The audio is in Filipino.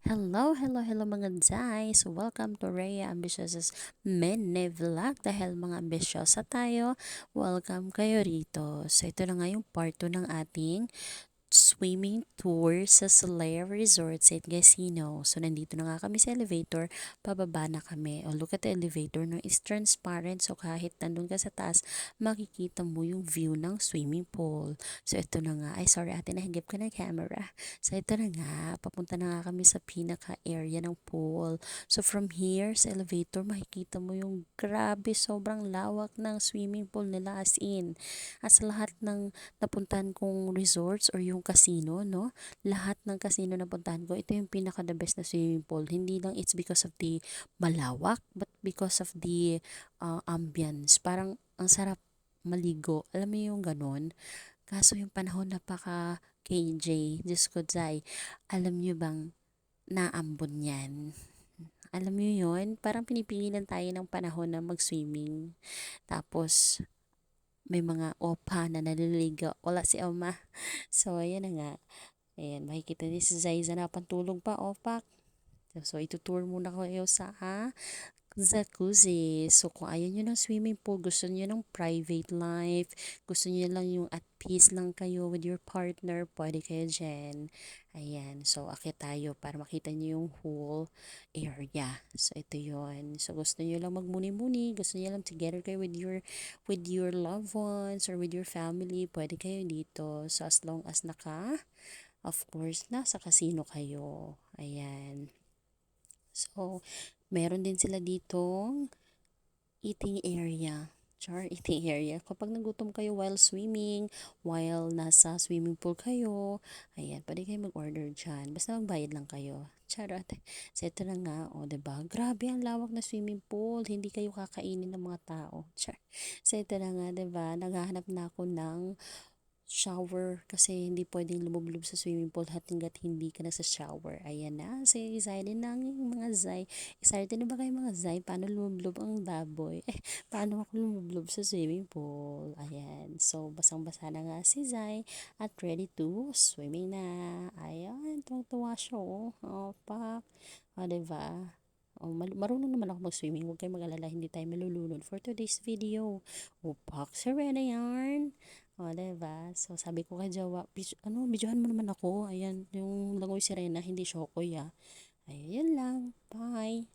Hello mga guys! Welcome to Rhea Ambitious Mini Vlog. Dahil mga ambisyosa tayo, welcome kayo rito. So ito na nga yung part 2 ng ating swimming tour sa Solaire Resort St. Gasino. So, nandito na nga kami sa elevator, pababa na kami. Oh, look at the elevator, no? It's transparent. So, kahit nandun ka sa taas, makikita mo yung view ng swimming pool. So, ito na nga. Ay, sorry ate, nahigip ka ng camera. So, ito na nga. Papunta na nga kami sa pinaka-area ng pool. So, from here, sa elevator, makikita mo yung grabe, sobrang lawak ng swimming pool nila as in. As lahat ng napuntahan kong resorts or yung casino, no? Lahat ng casino na puntahan ko, ito yung pinaka the best na swimming pool. Hindi lang it's because of the malawak, but because of the ambience. Parang ang sarap maligo. Alam mo yung ganon? Kaso yung panahon napaka KJ, Diyos ko Zay, alam nyo bang naambon yan? Alam mo yun? Parang pinipigilan tayo ng panahon na mag-swimming. Tapos, may mga opa na naliligo. Wala si Oma. So, ayan na nga. Ayan, makikita niyo si Zaiza na pantulog pa, opak. So, itutour muna ko kayo sa jacuzzi. So, kung ayaw nyo ng swimming pool, gusto nyo ng private life, gusto nyo lang yung at peace lang kayo with your partner, pwede kayo dyan. Ayan. So, akit tayo para makita nyo yung whole area. So, ito yon. So, gusto nyo lang magmuni-muni, gusto nyo lang together kayo with your loved ones or with your family, pwede kayo dito. So, as long as of course, nasa casino kayo. Ayan. So, meron din sila ditong eating area. Eating area. Kapag nagutom kayo while swimming, while nasa swimming pool kayo, ayan, pwede kayo mag-order dyan. Basta magbayad lang kayo. Charot. So, ito na nga, o, diba? Grabe ang lawak na swimming pool. Hindi kayo kakainin ng mga tao. So, ito na nga, diba? Naghahanap na ako ng shower kasi hindi pwedeng lumublob sa swimming pool hanggat hindi ka nasa shower. Ayan na. So, excited na yung mga Zay. Excited na ba kayo mga Zay? Paano lumublob ang baboy? Paano ako lumublob sa swimming pool? Ayan. So, basang-basa na nga si Zay at ready to swimming na. Ayan. Tuwang-tuwa siya. Oh, pak. O, diba? Oh, marunong naman ako mag-swimming. Huwag kayong mag-alala. Hindi tayo malulunod for today's video. Upak, Serena yarn. O, diba? So, sabi ko kay Jawa, videohan mo naman ako. Ayan, yung langoy sirena, hindi Shokoy, ah. Ayun, yun lang. Bye.